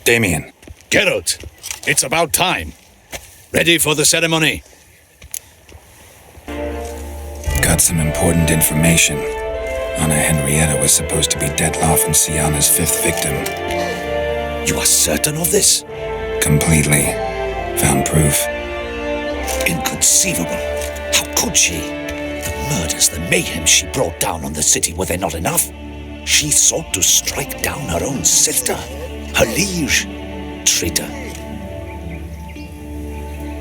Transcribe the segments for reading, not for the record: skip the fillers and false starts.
Damien. Geralt, it's about time. Ready for the ceremony? Got some important information. Anna Henrietta was supposed to be Detloff and Syanna's 5th victim. You are certain of this? Completely. Found proof. Inconceivable. How could she? The murders, the mayhem she brought down on the city, were they not enough? She sought to strike down her own sister, her liege. Traitor.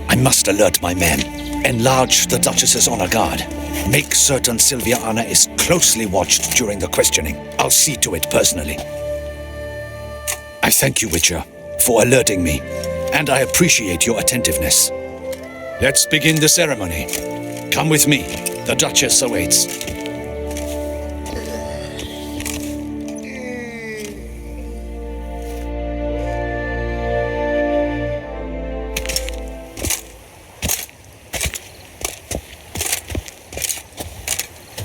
I must alert my men. Enlarge the Duchess's honor guard. Make certain Sylvia Anna is closely watched during the questioning. I'll see to it personally. I thank you, Witcher, for alerting me, and I appreciate your attentiveness. Let's begin the ceremony. Come with me. The Duchess awaits.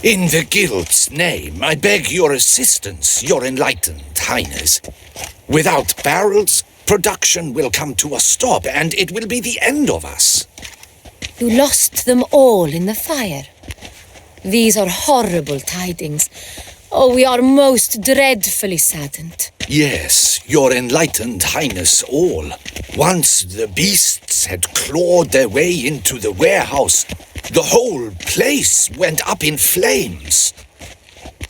In the Guild's name, I beg your assistance, your enlightened highness. Without barrels, production will come to a stop, and it will be the end of us. You lost them all in the fire. These are horrible tidings. Oh, we are most dreadfully saddened. Yes, your enlightened highness all. Once the beasts had clawed their way into the warehouse, the whole place went up in flames.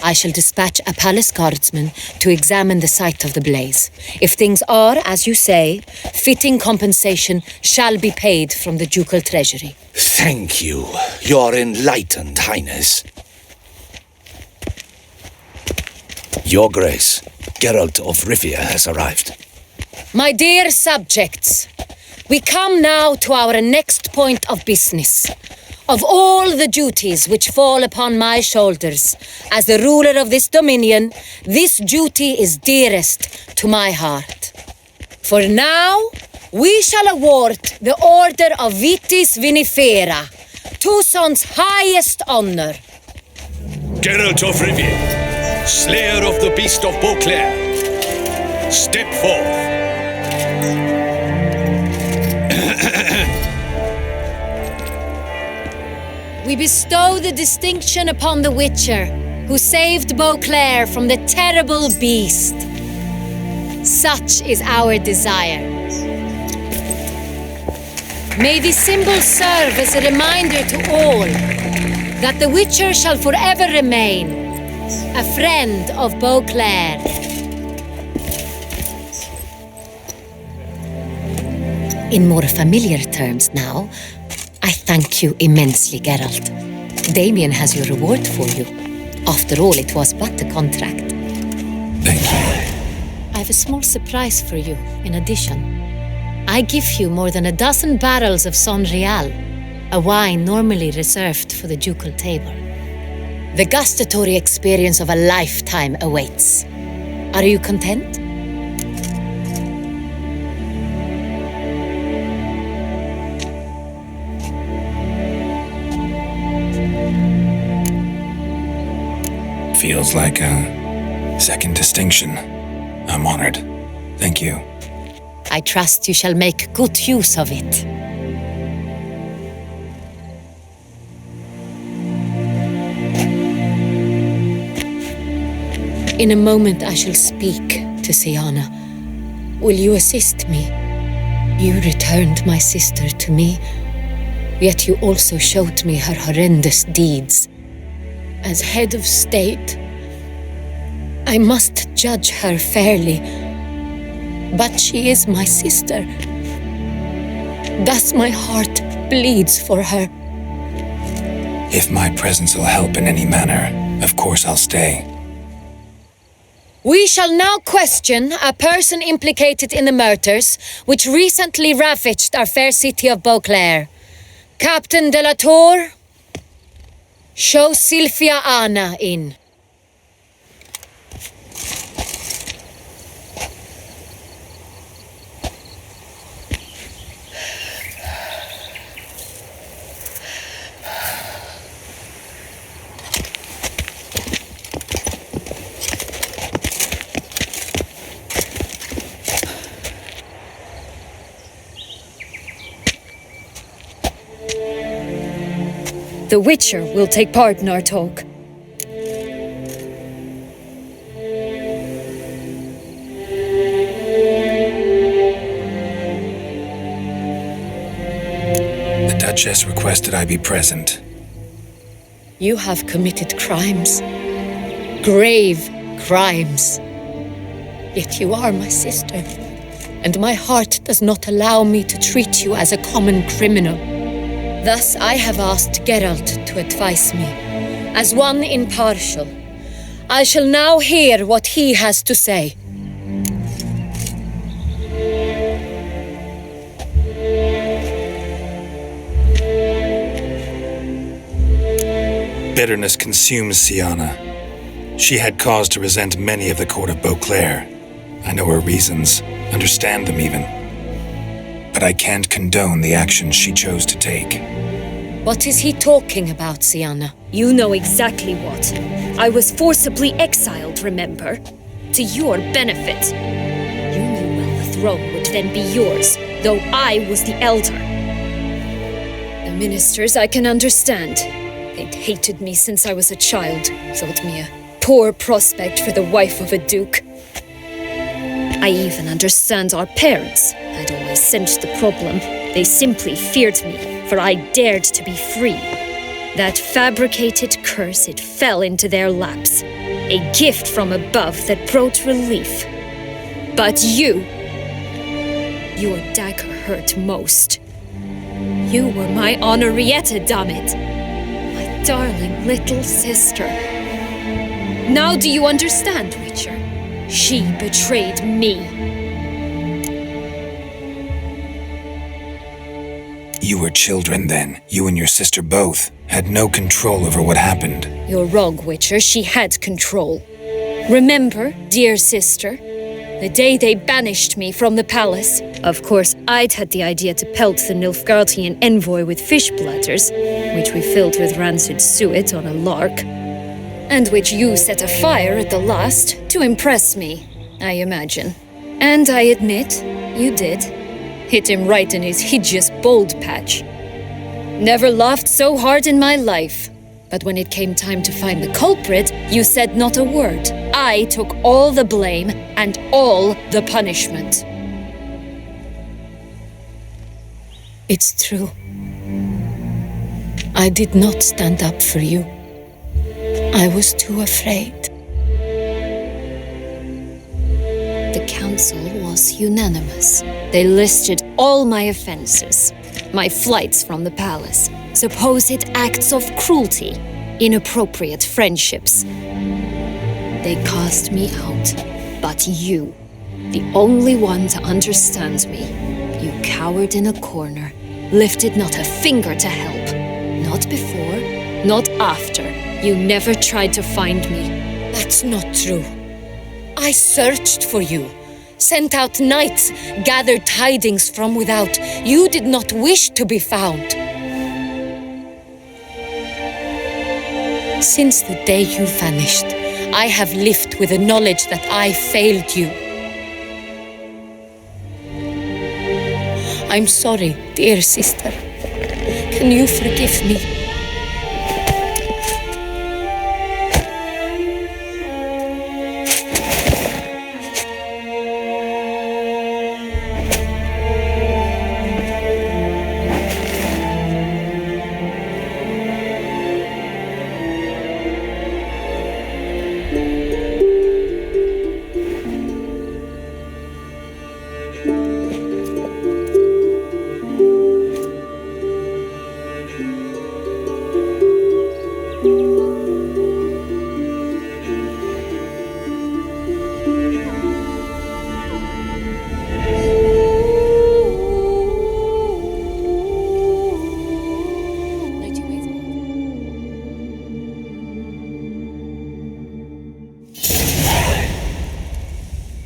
I shall dispatch a palace guardsman to examine the site of the blaze. If things are, as you say, fitting compensation shall be paid from the ducal treasury. Thank you, your enlightened highness. Your Grace, Geralt of Rivia has arrived. My dear subjects, we come now to our next point of business. Of all the duties which fall upon my shoulders, as the ruler of this dominion, this duty is dearest to my heart. For now, we shall award the Order of Vitis Vinifera, Tucson's highest honor. Geralt of Rivia, slayer of the beast of Beauclair, step forth. We bestow the distinction upon the Witcher, who saved Beauclair from the terrible beast. Such is our desire. May the symbol serve as a reminder to all that the Witcher shall forever remain a friend of Beauclair. In more familiar terms now, I thank you immensely, Geralt. Damien has your reward for you. After all, it was but a contract. Thank you. I have a small surprise for you, in addition. I give you more than a dozen barrels of Sonreal, a wine normally reserved for the ducal table. The gustatory experience of a lifetime awaits. Are you content? Feels like a second distinction. I'm honored. Thank you. I trust you shall make good use of it. In a moment I shall speak to Syanna. Will you assist me? You returned my sister to me, yet you also showed me her horrendous deeds. As head of state, I must judge her fairly, but she is my sister. Thus my heart bleeds for her. If my presence will help in any manner, of course I'll stay. We shall now question a person implicated in the murders which recently ravaged our fair city of Beauclair. Captain de la Tour, show Sylvia Anna in. The Witcher will take part in our talk. The Duchess requested I be present. You have committed crimes. Grave crimes. Yet you are my sister, and my heart does not allow me to treat you as a common criminal. Thus I have asked Geralt to advise me, as one impartial. I shall now hear what he has to say. Bitterness consumes Syanna. She had cause to resent many of the court of Beauclair. I know her reasons, understand them even. But I can't condone the actions she chose to take. What is he talking about, Syanna? You know exactly what. I was forcibly exiled, remember? To your benefit. You knew well the throne would then be yours, though I was the elder. The ministers I can understand. They'd hated me since I was a child, thought me a poor prospect for the wife of a duke. I even understand our parents. I'd always sensed the problem. They simply feared me, for I dared to be free. That fabricated curse, it fell into their laps. A gift from above that brought relief. But your dagger hurt most. You were my Henrietta, damn it. My darling little sister. Now do you understand, Witcher? She betrayed me. You were children then. You and your sister both had no control over what happened. You're wrong, Witcher. She had control. Remember, dear sister, the day they banished me from the palace? Of course, I'd had the idea to pelt the Nilfgaardian envoy with fish bladders, which we filled with rancid suet on a lark. And which you set afire at the last, to impress me, I imagine. And I admit, you did. Hit him right in his hideous bald patch. Never laughed so hard in my life. But when it came time to find the culprit, you said not a word. I took all the blame and all the punishment. It's true. I did not stand up for you. I was too afraid. The council was unanimous. They listed all my offenses. My flights from the palace, supposed acts of cruelty, inappropriate friendships. They cast me out. But you, the only one to understand me, you cowered in a corner, lifted not a finger to help. Not before, not after. You never tried to find me. That's not true. I searched for you, sent out knights, gathered tidings from without. You did not wish to be found. Since the day you vanished, I have lived with the knowledge that I failed you. I'm sorry, dear sister. Can you forgive me?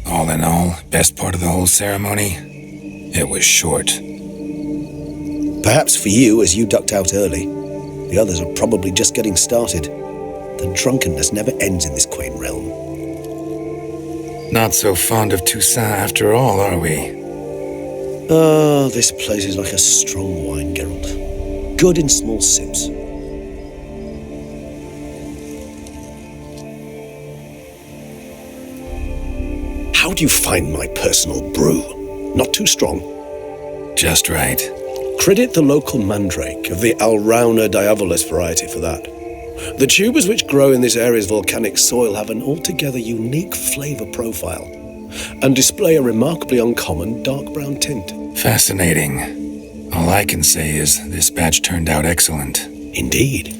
All in all, best part of the whole ceremony? It was short. Perhaps for you, as you ducked out early. The others are probably just getting started. The drunkenness never ends in this quaint realm. Not so fond of Toussaint after all, are we? Oh, this place is like a strong wine, Geralt. Good in small sips. How do you find my personal brew? Not too strong? Just right. Credit the local mandrake of the Alrauna diavolis variety for that. The tubers which grow in this area's volcanic soil have an altogether unique flavour profile and display a remarkably uncommon dark brown tint. Fascinating. All I can say is this batch turned out excellent. Indeed.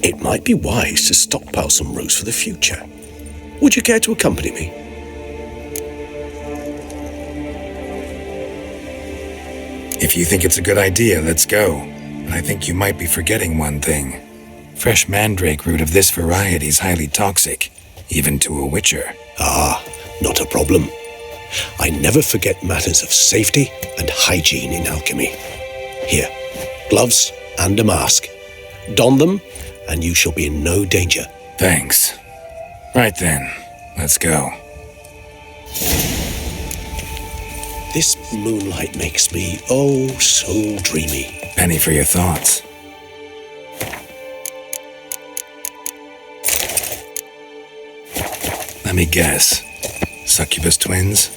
It might be wise to stockpile some roots for the future. Would you care to accompany me? If you think it's a good idea, let's go. But I think you might be forgetting one thing. Fresh mandrake root of this variety is highly toxic, even to a witcher. Ah, not a problem. I never forget matters of safety and hygiene in alchemy. Here, gloves and a mask. Don them, and you shall be in no danger. Thanks. Right then, let's go. This moonlight makes me, oh, so dreamy. Penny for your thoughts. Let me guess. Succubus twins?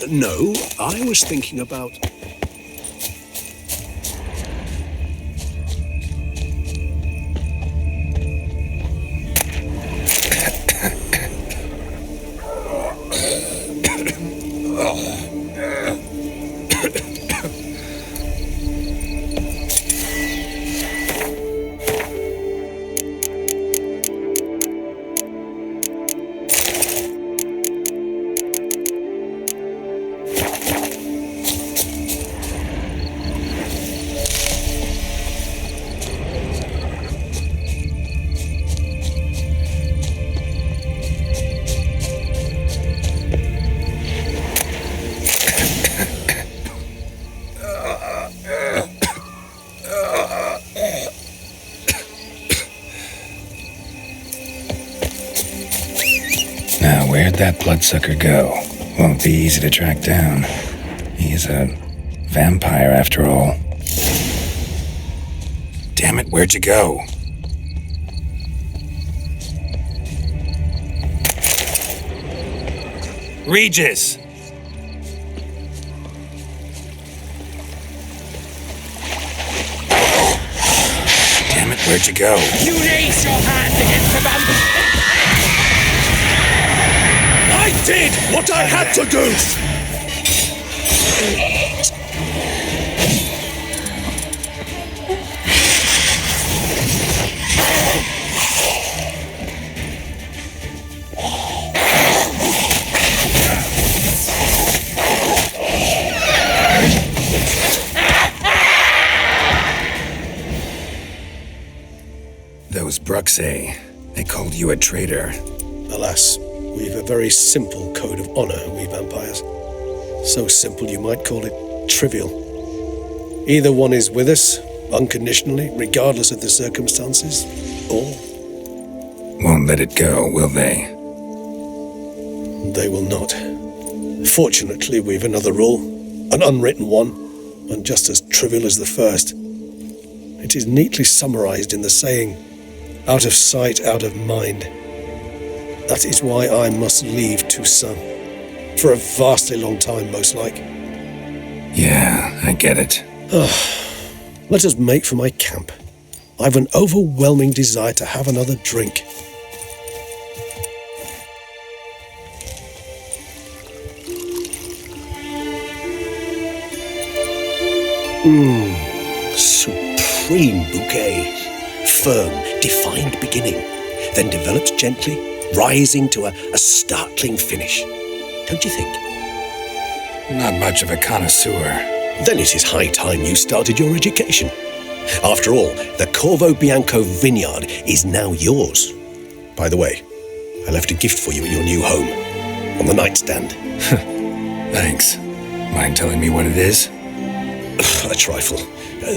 No, I was thinking about... Now, where'd that bloodsucker go? Won't be easy to track down. He's a vampire after all. Damn it, where'd you go? Regis! Damn it, where'd you go? You raise your hand against the vampire! I did what I had to do! Those Bruxae, they called you a traitor. Alas, we've a very simple code of honor, we vampires. So simple you might call it trivial. Either one is with us, unconditionally, regardless of the circumstances, or... Won't let it go, will they? they will not. Fortunately, we've another rule, an unwritten one, and just as trivial as the first. It is neatly summarized in the saying, out of sight, out of mind. That is why I must leave Toussaint. For a vastly long time, most like. Yeah, I get it. Let us make for my camp. I've an overwhelming desire to have another drink. Supreme bouquet. Firm, defined beginning, then develops gently, rising to a startling finish. Don't you think? Not much of a connoisseur. Then it is high time you started your education. After all, the Corvo Bianco vineyard is now yours. By the way, I left a gift for you at your new home, on the nightstand. Thanks. Mind telling me what it is? A trifle.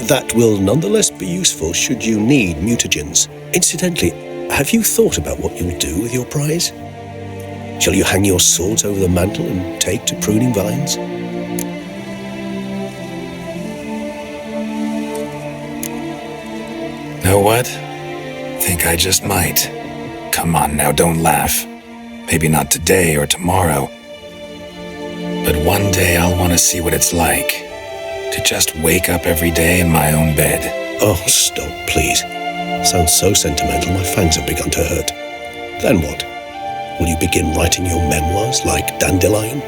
That will nonetheless be useful should you need mutagens. Incidentally, have you thought about what you'll do with your prize? Shall you hang your swords over the mantle and take to pruning vines? Know what? Think I just might. Come on now, don't laugh. Maybe not today or tomorrow, But one day I'll want to see what it's like to just wake up every day in my own bed. Oh, stop, please. Sounds so sentimental, my fangs have begun to hurt. Then what? Will you begin writing your memoirs like Dandelion?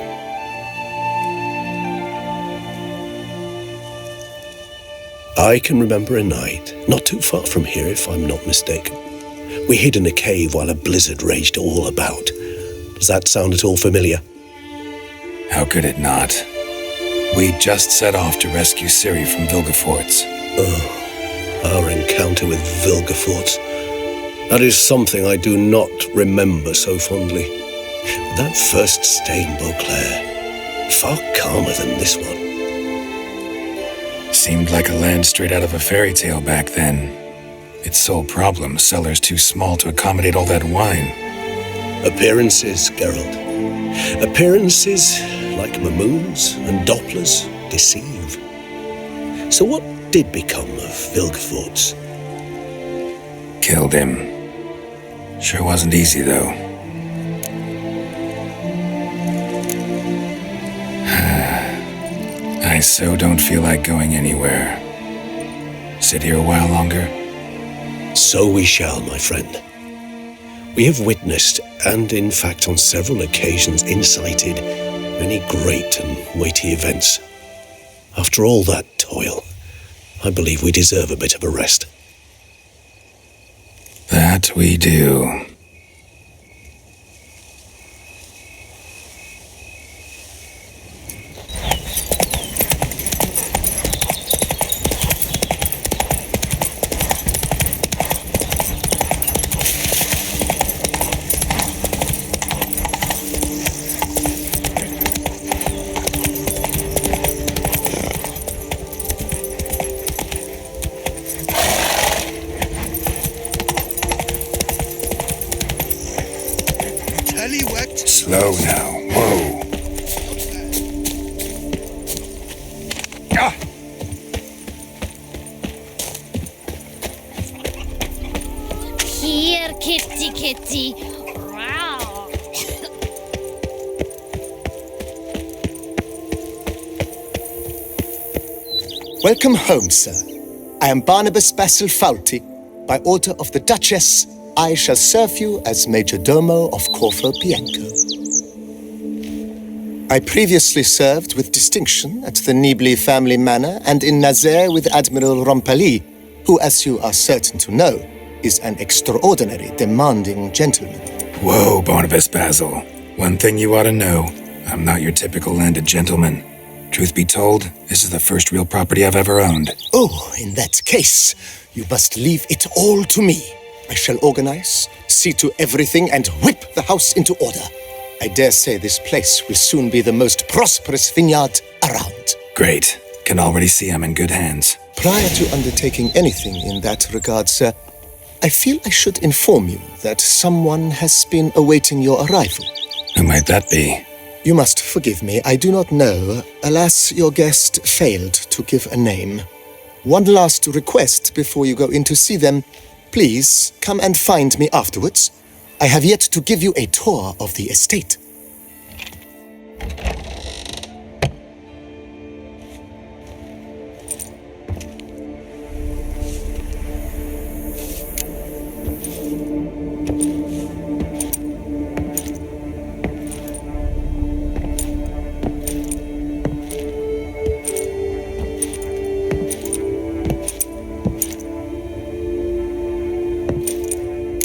I can remember a night, not too far from here if I'm not mistaken. We hid in a cave while a blizzard raged all about. Does that sound at all familiar? How could it not? We just set off to rescue Ciri from Vilgefortz. Oh, our encounter with Vilgefortz. That is something I do not remember so fondly. That first stay in Beauclair, far calmer than this one. Seemed like a land straight out of a fairy tale back then. Its sole problem, cellars too small to accommodate all that wine. Appearances, Geralt. Appearances, like Mamoons and Dopplers, deceive. So what did become of Vilgefortz? Killed him. Sure wasn't easy, though. I so don't feel like going anywhere. Sit here a while longer? So we shall, my friend. We have witnessed, and in fact on several occasions incited, many great and weighty events. After all that toil, I believe we deserve a bit of a rest. That we do. Slow now. Whoa. Ah! Here, kitty, kitty. Wow. Welcome home, sir. I am Barnabas Basil Fawlty. By order of the Duchess, I shall serve you as Major Domo of Corfu Bianco. I previously served with distinction at the Nibley family manor and in Nazaire with Admiral Rompali, who, as you are certain to know, is an extraordinary, demanding gentleman. Whoa, Barnabas Basil. One thing you ought to know. I'm not your typical landed gentleman. Truth be told, this is the first real property I've ever owned. Oh, in that case, you must leave it all to me. I shall organize, see to everything, and whip the house into order. I dare say this place will soon be the most prosperous vineyard around. Great. Can already see I'm in good hands. Prior to undertaking anything in that regard, sir, I feel I should inform you that someone has been awaiting your arrival. Who might that be? You must forgive me, I do not know. Alas, your guest failed to give a name. One last request before you go in to see them. Please, come and find me afterwards. I have yet to give you a tour of the estate.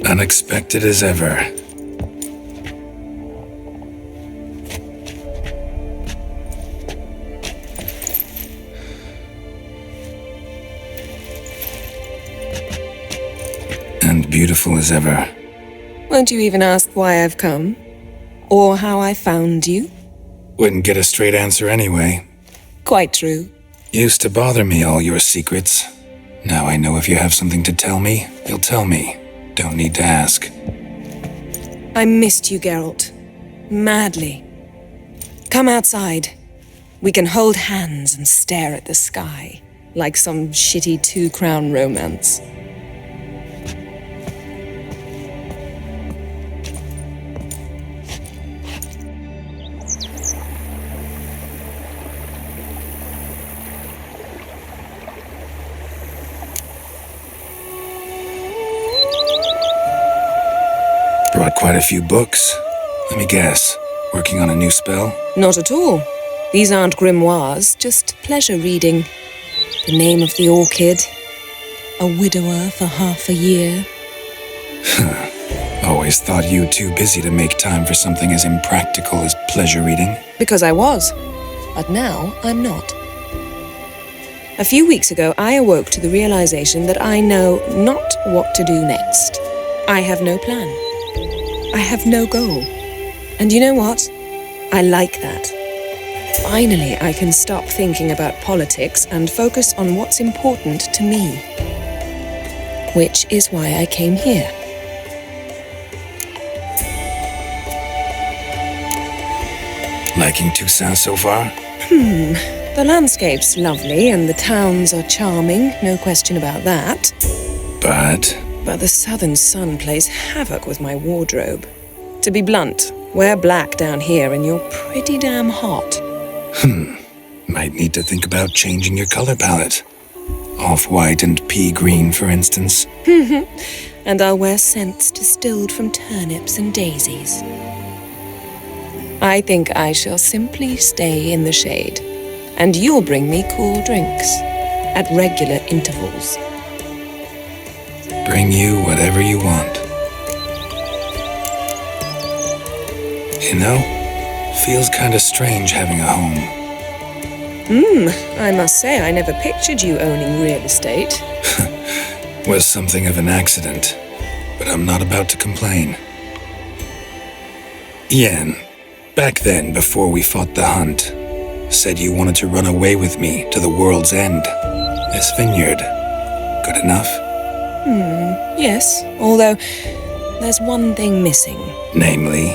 Unexpected as ever. And beautiful as ever. Won't you even ask why I've come? Or how I found you? Wouldn't get a straight answer anyway. Quite true. Used to bother me, all your secrets. Now I know if you have something to tell me, you'll tell me. Don't need to ask. I missed you, Geralt. Madly. Come outside. We can hold hands and stare at the sky, like some shitty two-crown romance. Brought quite a few books. Let me guess. Working on a new spell? Not at all. These aren't grimoires, just pleasure reading. The Name of the Orchid. A widower for half a year. Always thought you too busy to make time for something as impractical as pleasure reading. Because I was. But now I'm not. A few weeks ago, I awoke to the realization that I know not what to do next. I have no plan. I have no goal. And you know what? I like that. Finally, I can stop thinking about politics and focus on what's important to me. Which is why I came here. Liking Toussaint so far? The landscape's lovely and the towns are charming, no question about that. But the southern sun plays havoc with my wardrobe. To be blunt, wear black down here and you're pretty damn hot. might need to think about changing your color palette. Off-white and pea green, for instance. And I'll wear scents distilled from turnips and daisies. I think I shall simply stay in the shade, and you'll bring me cool drinks at regular intervals. Bring you whatever you want. You know, feels kinda strange having a home. I must say I never pictured you owning real estate. Was something of an accident, but I'm not about to complain. Yen, back then, before we fought the hunt, said you wanted to run away with me to the world's end. This vineyard. Good enough? Yes, although there's one thing missing. Namely,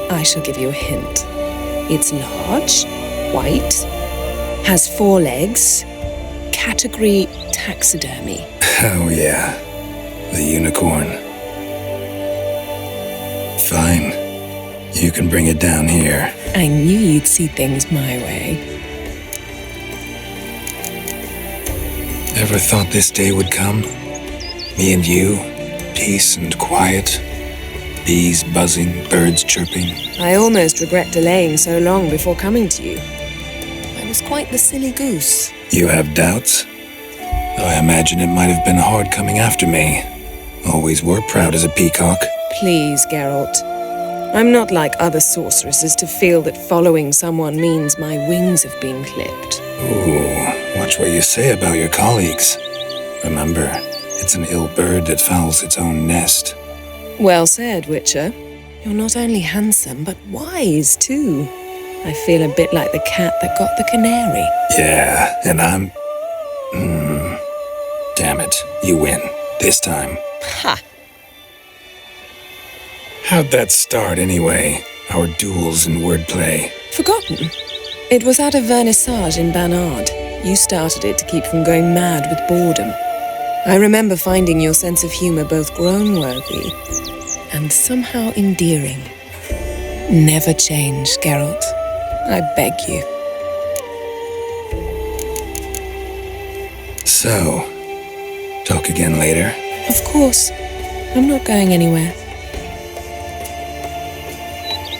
I shall give you a hint. It's large, white, has 4 legs, category taxidermy. oh yeah, the unicorn. Fine. You can bring it down here. I knew you'd see things my way. Ever thought this day would come? Me and you, peace and quiet. Bees buzzing, birds chirping. I almost regret delaying so long before coming to you. I was quite the silly goose. You have doubts? Though I imagine it might have been hard coming after me. Always were proud as a peacock. Please, Geralt. I'm not like other sorceresses to feel that following someone means my wings have been clipped. Ooh, watch what you say about your colleagues. Remember, it's an ill bird that fouls its own nest. Well said, Witcher. You're not only handsome, but wise, too. I feel a bit like the cat that got the canary. Yeah, and I'm... Damn it, you win. This time. Ha! How'd that start, anyway? Our duels and wordplay. Forgotten. It was at a vernissage in Banard. You started it to keep from going mad with boredom. I remember finding your sense of humor both groan-worthy and somehow endearing. Never change, Geralt. I beg you. So, talk again later? Of course. I'm not going anywhere.